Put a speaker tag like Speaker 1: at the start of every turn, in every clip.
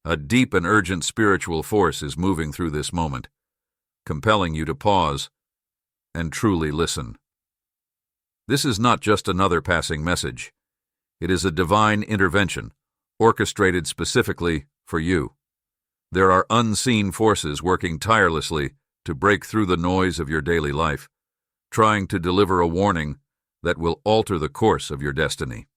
Speaker 1: A deep and urgent spiritual force is moving through this moment, compelling you to pause and truly listen. This is not just another passing message. It is a divine intervention, orchestrated specifically for you. There are unseen forces working tirelessly to break through the noise of your daily life, trying to deliver a warning that will alter the course of your destiny.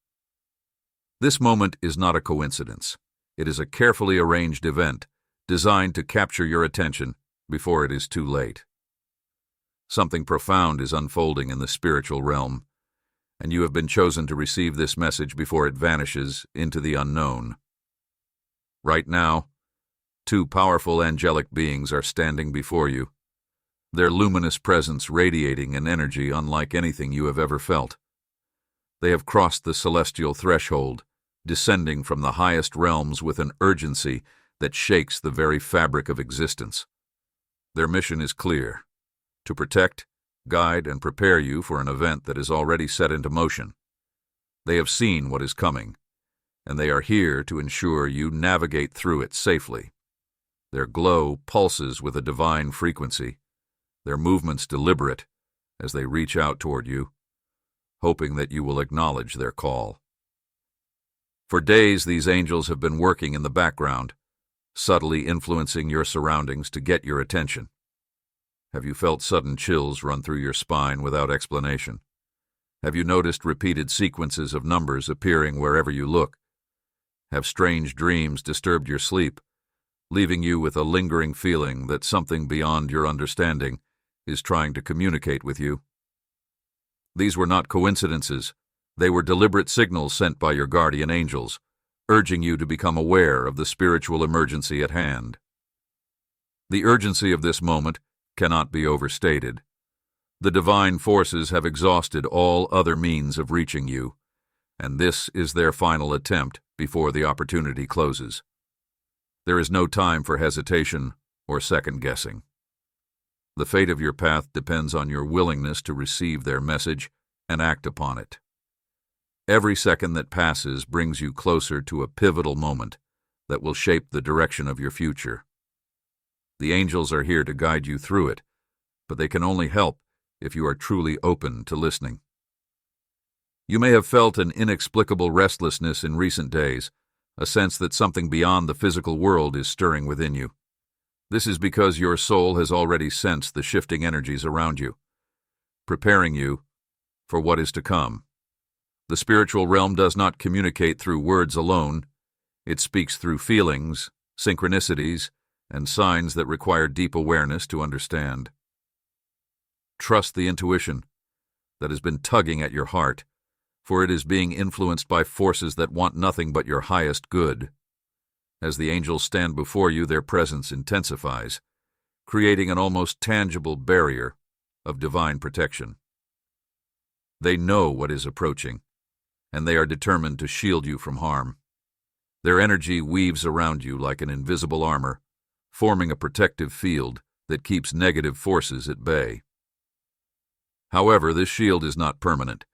Speaker 1: This moment is not a coincidence. It is a carefully arranged event designed to capture your attention before it is too late. Something profound is unfolding in the spiritual realm, and you have been chosen to receive this message before it vanishes into the unknown. Right now, two powerful angelic beings are standing before you, their luminous presence radiating an energy unlike anything you have ever felt. They have crossed the celestial threshold, descending from the highest realms with an urgency that shakes the very fabric of existence. Their mission is clear: to protect, guide, and prepare you for an event that is already set into motion. They have seen what is coming, and they are here to ensure you navigate through it safely. Their glow pulses with a divine frequency, their movements deliberate as they reach out toward you, hoping that you will acknowledge their call. For days, these angels have been working in the background, subtly influencing your surroundings to get your attention. Have you felt sudden chills run through your spine without explanation? Have you noticed repeated sequences of numbers appearing wherever you look? Have strange dreams disturbed your sleep, leaving you with a lingering feeling that something beyond your understanding is trying to communicate with you? These were not coincidences. They were deliberate signals sent by your guardian angels, urging you to become aware of the spiritual emergency at hand. The urgency of this moment cannot be overstated. The divine forces have exhausted all other means of reaching you, and this is their final attempt before the opportunity closes. There is no time for hesitation or second-guessing. The fate of your path depends on your willingness to receive their message and act upon it. Every second that passes brings you closer to a pivotal moment that will shape the direction of your future. The angels are here to guide you through it, but they can only help if you are truly open to listening. You may have felt an inexplicable restlessness in recent days, a sense that something beyond the physical world is stirring within you. This is because your soul has already sensed the shifting energies around you, preparing you for what is to come. The spiritual realm does not communicate through words alone. It speaks through feelings, synchronicities, and signs that require deep awareness to understand. Trust the intuition that has been tugging at your heart, for it is being influenced by forces that want nothing but your highest good. As the angels stand before you, their presence intensifies, creating an almost tangible barrier of divine protection. They know what is approaching, and they are determined to shield you from harm. Their energy weaves around you like an invisible armor, forming a protective field that keeps negative forces at bay. However, this shield is not permanent.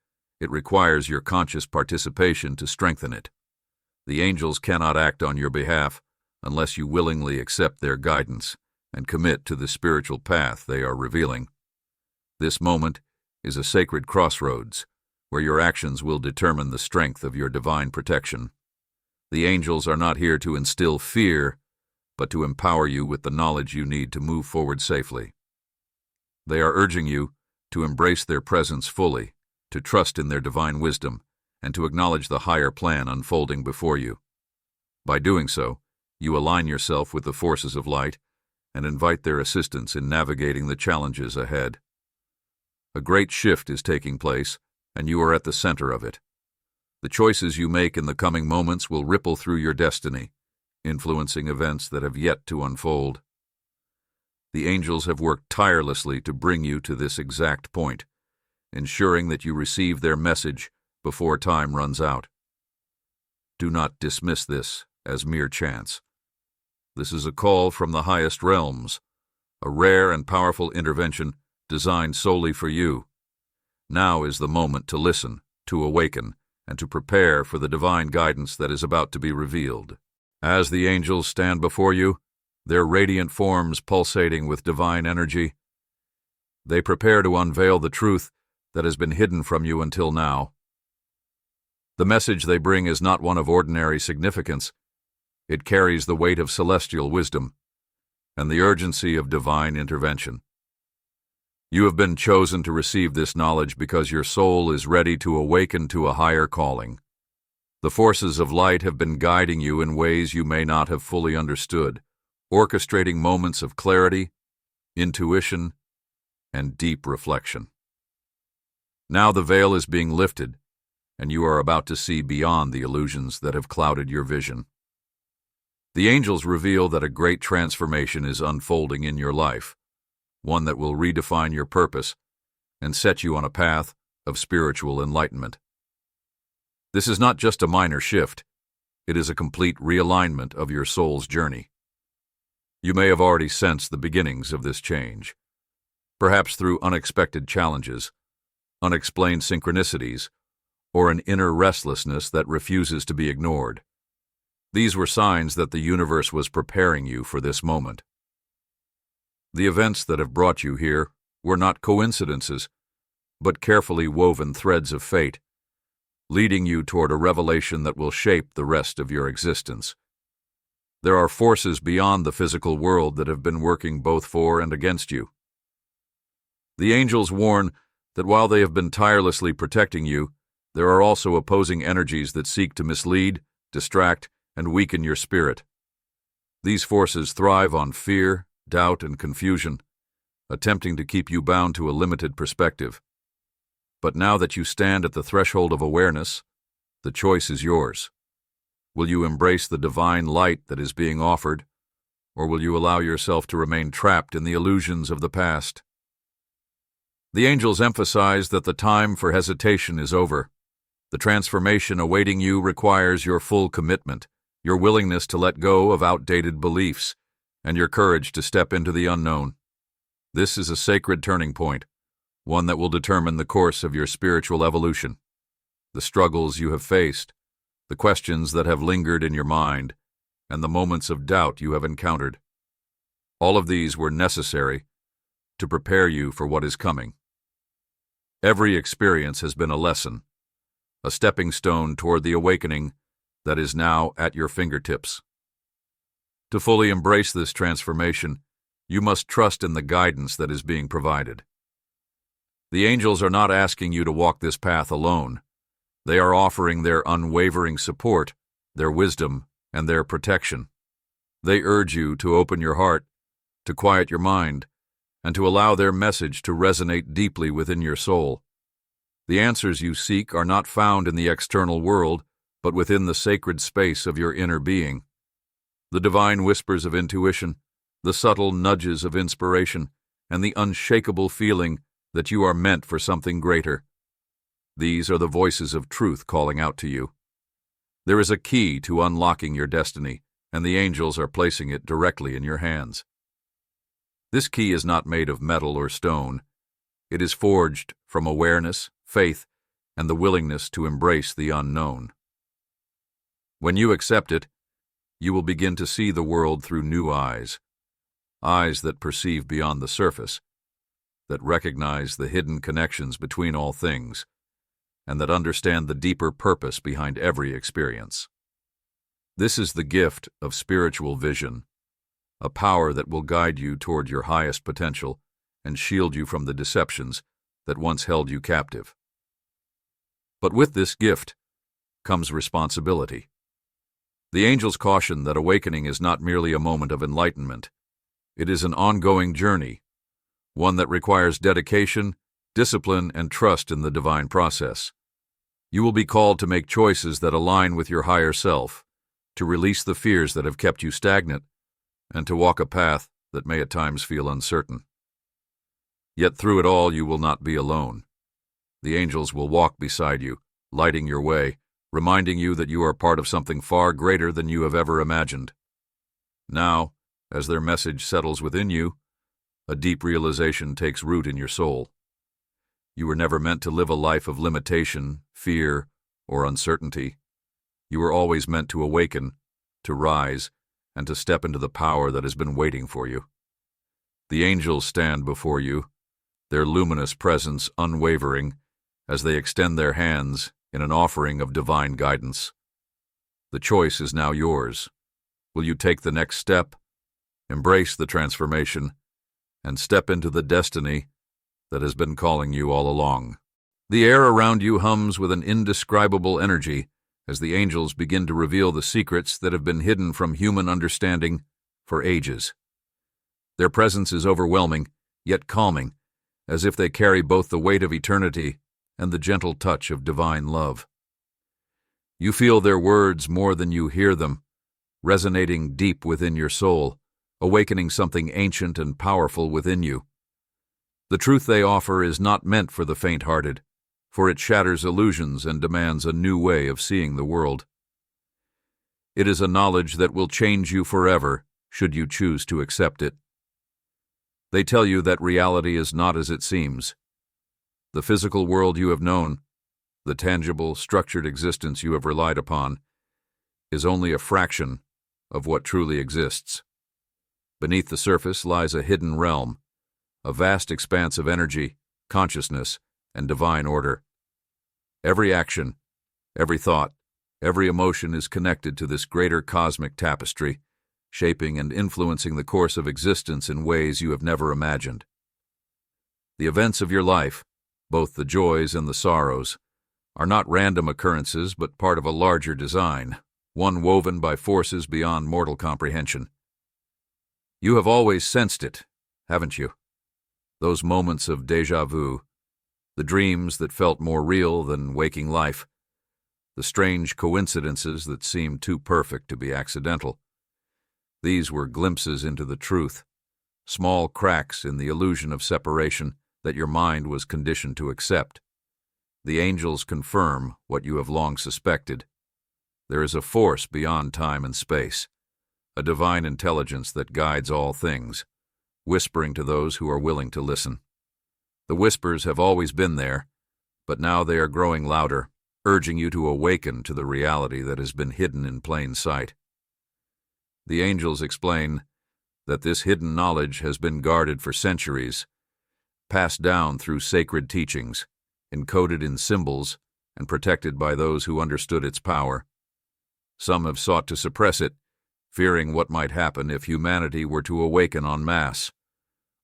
Speaker 1: It requires your conscious participation to strengthen it. The angels cannot act on your behalf unless you willingly accept their guidance and commit to the spiritual path they are revealing. This moment is a sacred crossroads where your actions will determine the strength of your divine protection. The angels are not here to instill fear, but to empower you with the knowledge you need to move forward safely. They are urging you to embrace their presence fully, to trust in their divine wisdom, and to acknowledge the higher plan unfolding before you. By doing so, you align yourself with the forces of light and invite their assistance in navigating the challenges ahead. A great shift is taking place, and you are at the center of it. The choices you make in the coming moments will ripple through your destiny, influencing events that have yet to unfold. The angels have worked tirelessly to bring you to this exact point, ensuring that you receive their message before time runs out. Do not dismiss this as mere chance. This is a call from the highest realms, a rare and powerful intervention designed solely for you. Now is the moment to listen, to awaken, and to prepare for the divine guidance that is about to be revealed. As the angels stand before you, their radiant forms pulsating with divine energy, they prepare to unveil the truth that has been hidden from you until now. The message they bring is not one of ordinary significance. It carries the weight of celestial wisdom and the urgency of divine intervention. You have been chosen to receive this knowledge because your soul is ready to awaken to a higher calling. The forces of light have been guiding you in ways you may not have fully understood, orchestrating moments of clarity, intuition, and deep reflection. Now the veil is being lifted, and you are about to see beyond the illusions that have clouded your vision. The angels reveal that a great transformation is unfolding in your life, one that will redefine your purpose and set you on a path of spiritual enlightenment. This is not just a minor shift, it is a complete realignment of your soul's journey. You may have already sensed the beginnings of this change, perhaps through unexpected challenges, unexplained synchronicities, or an inner restlessness that refuses to be ignored. These were signs that the universe was preparing you for this moment. The events that have brought you here were not coincidences, but carefully woven threads of fate, leading you toward a revelation that will shape the rest of your existence. There are forces beyond the physical world that have been working both for and against you. The angels warn that while they have been tirelessly protecting you, there are also opposing energies that seek to mislead, distract, and weaken your spirit. These forces thrive on fear, doubt, and confusion, attempting to keep you bound to a limited perspective. But now that you stand at the threshold of awareness, the choice is yours. Will you embrace the divine light that is being offered, or will you allow yourself to remain trapped in the illusions of the past? The angels emphasize that the time for hesitation is over. The transformation awaiting you requires your full commitment, your willingness to let go of outdated beliefs, and your courage to step into the unknown. This is a sacred turning point, one that will determine the course of your spiritual evolution. The struggles you have faced, the questions that have lingered in your mind, and the moments of doubt you have encountered. All of these were necessary to prepare you for what is coming. Every experience has been a lesson, a stepping stone toward the awakening that is now at your fingertips. To fully embrace this transformation, you must trust in the guidance that is being provided. The angels are not asking you to walk this path alone. They are offering their unwavering support, their wisdom, and their protection. They urge you to open your heart, to quiet your mind, and to allow their message to resonate deeply within your soul. The answers you seek are not found in the external world, but within the sacred space of your inner being. The divine whispers of intuition, the subtle nudges of inspiration, and the unshakable feeling that you are meant for something greater. These are the voices of truth calling out to you. There is a key to unlocking your destiny, and the angels are placing it directly in your hands. This key is not made of metal or stone. It is forged from awareness, faith, and the willingness to embrace the unknown. When you accept it, you will begin to see the world through new eyes that perceive beyond the surface, that recognize the hidden connections between all things, and that understand the deeper purpose behind every experience. This is the gift of spiritual vision, a power that will guide you toward your highest potential and shield you from the deceptions that once held you captive. But with this gift comes responsibility. The angels caution that awakening is not merely a moment of enlightenment. It is an ongoing journey, one that requires dedication, discipline, and trust in the divine process. You will be called to make choices that align with your higher self, to release the fears that have kept you stagnant, and to walk a path that may at times feel uncertain. Yet through it all you will not be alone. The angels will walk beside you, lighting your way, reminding you that you are part of something far greater than you have ever imagined. Now, as their message settles within you, a deep realization takes root in your soul. You were never meant to live a life of limitation, fear, or uncertainty. You were always meant to awaken, to rise, and to step into the power that has been waiting for you. The angels stand before you, their luminous presence unwavering, as they extend their hands in an offering of divine guidance. The choice is now yours. Will you take the next step, embrace the transformation, and step into the destiny that has been calling you all along? The air around you hums with an indescribable energy as the angels begin to reveal the secrets that have been hidden from human understanding for ages. Their presence is overwhelming, yet calming, as if they carry both the weight of eternity and the gentle touch of divine love. You feel their words more than you hear them, resonating deep within your soul, awakening something ancient and powerful within you. The truth they offer is not meant for the faint-hearted, for it shatters illusions and demands a new way of seeing the world. It is a knowledge that will change you forever, should you choose to accept it. They tell you that reality is not as it seems. The physical world you have known, the tangible, structured existence you have relied upon, is only a fraction of what truly exists. Beneath the surface lies a hidden realm, a vast expanse of energy, consciousness, and divine order. Every action, every thought, every emotion is connected to this greater cosmic tapestry, shaping and influencing the course of existence in ways you have never imagined. The events of your life, both the joys and the sorrows, are not random occurrences but part of a larger design, one woven by forces beyond mortal comprehension. You have always sensed it, haven't you? Those moments of déjà vu, the dreams that felt more real than waking life, the strange coincidences that seemed too perfect to be accidental. These were glimpses into the truth, small cracks in the illusion of separation that your mind was conditioned to accept. The angels confirm what you have long suspected. There is a force beyond time and space, a divine intelligence that guides all things, whispering to those who are willing to listen. The whispers have always been there, but now they are growing louder, urging you to awaken to the reality that has been hidden in plain sight. The angels explain that this hidden knowledge has been guarded for centuries, passed down through sacred teachings, encoded in symbols, and protected by those who understood its power. Some have sought to suppress it, fearing what might happen if humanity were to awaken en masse.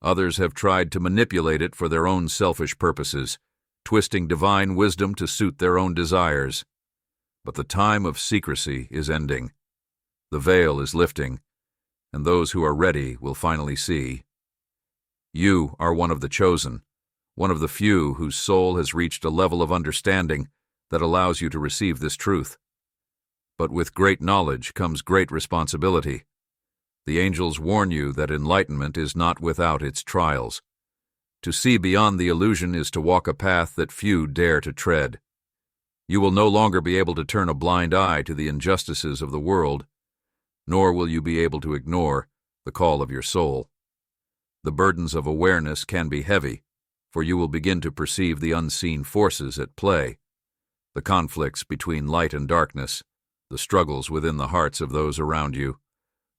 Speaker 1: Others have tried to manipulate it for their own selfish purposes, twisting divine wisdom to suit their own desires. But the time of secrecy is ending. The veil is lifting, and those who are ready will finally see. You are one of the chosen, one of the few whose soul has reached a level of understanding that allows you to receive this truth. But with great knowledge comes great responsibility. The angels warn you that enlightenment is not without its trials. To see beyond the illusion is to walk a path that few dare to tread. You will no longer be able to turn a blind eye to the injustices of the world, nor will you be able to ignore the call of your soul. The burdens of awareness can be heavy, for you will begin to perceive the unseen forces at play, the conflicts between light and darkness, the struggles within the hearts of those around you,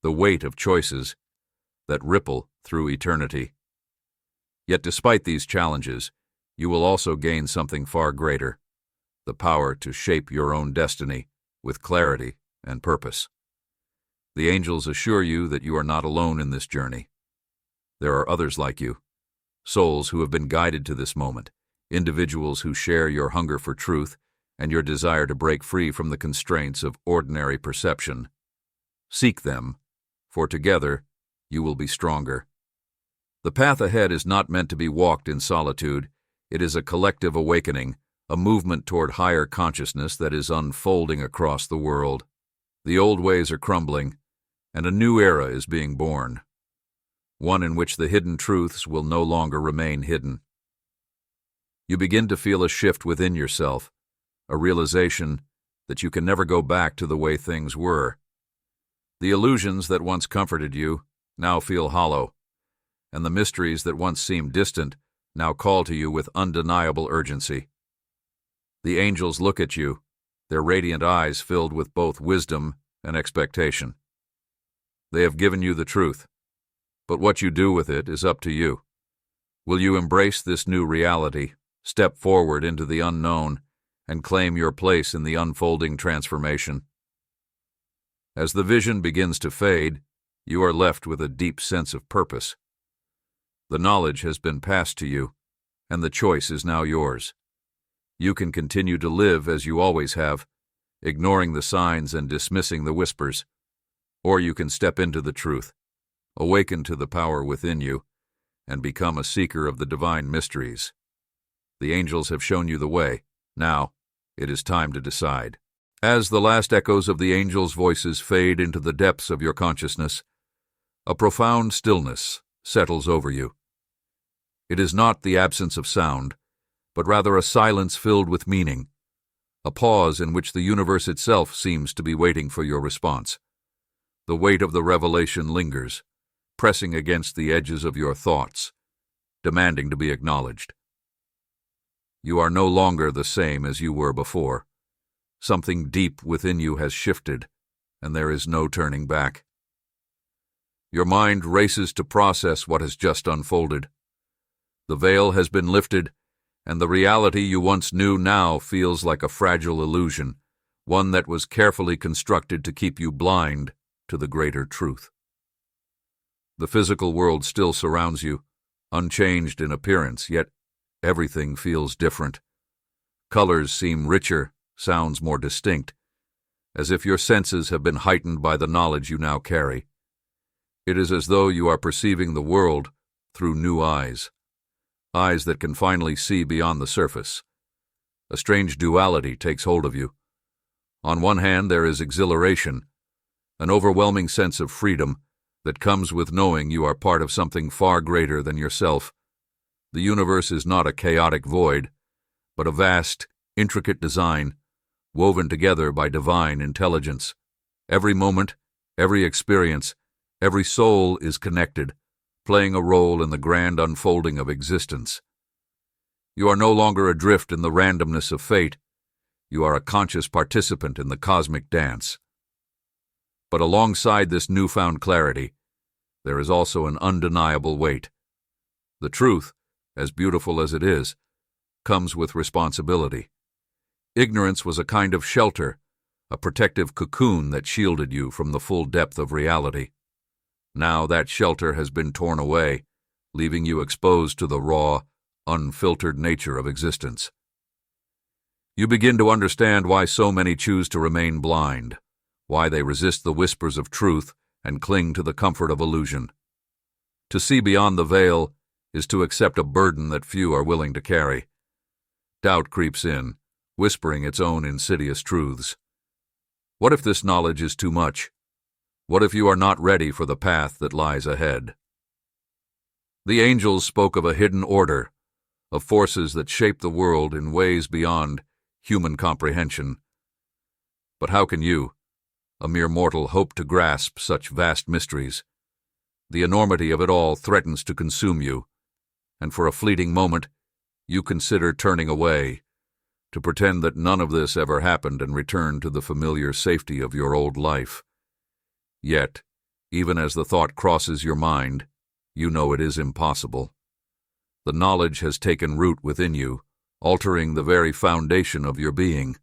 Speaker 1: the weight of choices that ripple through eternity. Yet despite these challenges, you will also gain something far greater, the power to shape your own destiny with clarity and purpose. The angels assure you that you are not alone in this journey. There are others like you, souls who have been guided to this moment, individuals who share your hunger for truth and your desire to break free from the constraints of ordinary perception. Seek them, for together you will be stronger. The path ahead is not meant to be walked in solitude. It is a collective awakening, a movement toward higher consciousness that is unfolding across the world. The old ways are crumbling, and a new era is being born, one in which the hidden truths will no longer remain hidden. You begin to feel a shift within yourself, a realization that you can never go back to the way things were. The illusions that once comforted you now feel hollow, and the mysteries that once seemed distant now call to you with undeniable urgency. The angels look at you, their radiant eyes filled with both wisdom and expectation. They have given you the truth, but what you do with it is up to you. Will you embrace this new reality, step forward into the unknown, and claim your place in the unfolding transformation? As the vision begins to fade, you are left with a deep sense of purpose. The knowledge has been passed to you, and the choice is now yours. You can continue to live as you always have, ignoring the signs and dismissing the whispers, or you can step into the truth, awaken to the power within you, and become a seeker of the divine mysteries. The angels have shown you the way. Now, it is time to decide. As the last echoes of the angels' voices fade into the depths of your consciousness, a profound stillness settles over you. It is not the absence of sound, but rather a silence filled with meaning, a pause in which the universe itself seems to be waiting for your response. The weight of the revelation lingers, pressing against the edges of your thoughts, demanding to be acknowledged. You are no longer the same as you were before. Something deep within you has shifted, and there is no turning back. Your mind races to process what has just unfolded. The veil has been lifted, and the reality you once knew now feels like a fragile illusion, one that was carefully constructed to keep you blind to the greater truth. The physical world still surrounds you, unchanged in appearance, yet everything feels different. Colors seem richer, sounds more distinct, as if your senses have been heightened by the knowledge you now carry. It is as though you are perceiving the world through new eyes, eyes that can finally see beyond the surface. A strange duality takes hold of you. On one hand, there is exhilaration, an overwhelming sense of freedom that comes with knowing you are part of something far greater than yourself. The universe is not a chaotic void, but a vast, intricate design, woven together by divine intelligence. Every moment, every experience, every soul is connected, playing a role in the grand unfolding of existence. You are no longer adrift in the randomness of fate. You are a conscious participant in the cosmic dance. But alongside this newfound clarity, there is also an undeniable weight. The truth, as beautiful as it is, comes with responsibility. Ignorance was a kind of shelter, a protective cocoon that shielded you from the full depth of reality. Now that shelter has been torn away, leaving you exposed to the raw, unfiltered nature of existence. You begin to understand why so many choose to remain blind, why they resist the whispers of truth and cling to the comfort of illusion. To see beyond the veil is to accept a burden that few are willing to carry. Doubt creeps in, whispering its own insidious truths. What if this knowledge is too much? What if you are not ready for the path that lies ahead? The angels spoke of a hidden order, of forces that shape the world in ways beyond human comprehension. But how can you, a mere mortal, hope to grasp such vast mysteries? The enormity of it all threatens to consume you, and for a fleeting moment, you consider turning away, to pretend that none of this ever happened and return to the familiar safety of your old life. Yet, even as the thought crosses your mind, you know it is impossible. The knowledge has taken root within you, altering the very foundation of your being.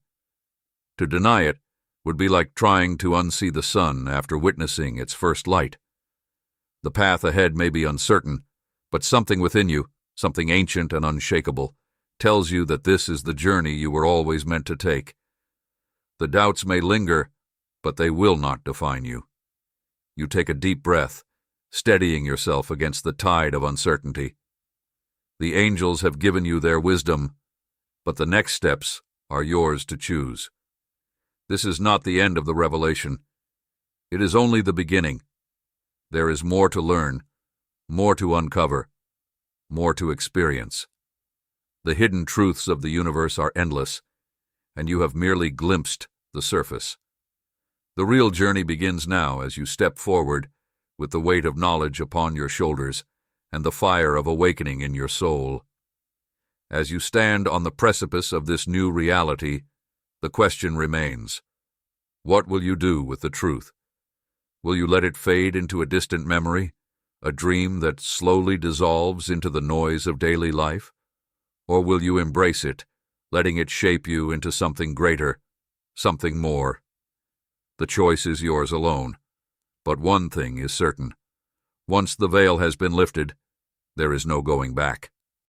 Speaker 1: To deny it would be like trying to unsee the sun after witnessing its first light. The path ahead may be uncertain, but something within you, something ancient and unshakable, tells you that this is the journey you were always meant to take. The doubts may linger, but they will not define you. You take a deep breath, steadying yourself against the tide of uncertainty. The angels have given you their wisdom, but the next steps are yours to choose. This is not the end of the revelation. It is only the beginning. There is more to learn, more to uncover, more to experience. The hidden truths of the universe are endless, and you have merely glimpsed the surface. The real journey begins now as you step forward with the weight of knowledge upon your shoulders and the fire of awakening in your soul. As you stand on the precipice of this new reality, the question remains: What will you do with the truth? Will you let it fade into a distant memory, a dream that slowly dissolves into the noise of daily life? Or will you embrace it, letting it shape you into something greater, something more? The choice is yours alone. But one thing is certain. Once the veil has been lifted, there is no going back.